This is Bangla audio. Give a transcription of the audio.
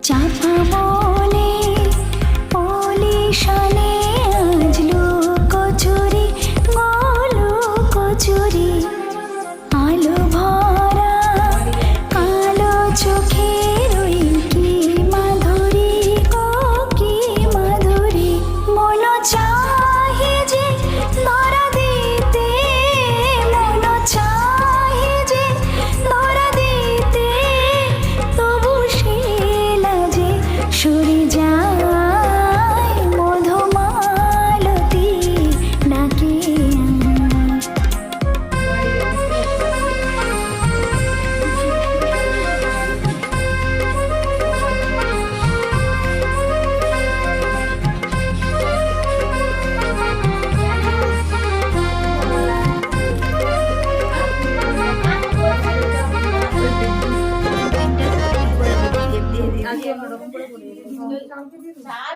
চাপা বনে পলিশনে আজলো কচুরি গোলু কচুরি আলো ভরা কালো চোখের ওই কি মাধুরী ও কি মাধুরী মন চাহে যে ধরা দিতে মন চাহে যে ধরা দিতে তবু সে লাজে সরে যায় মধুমালতী ডাকে আজকে অন্যরকম করে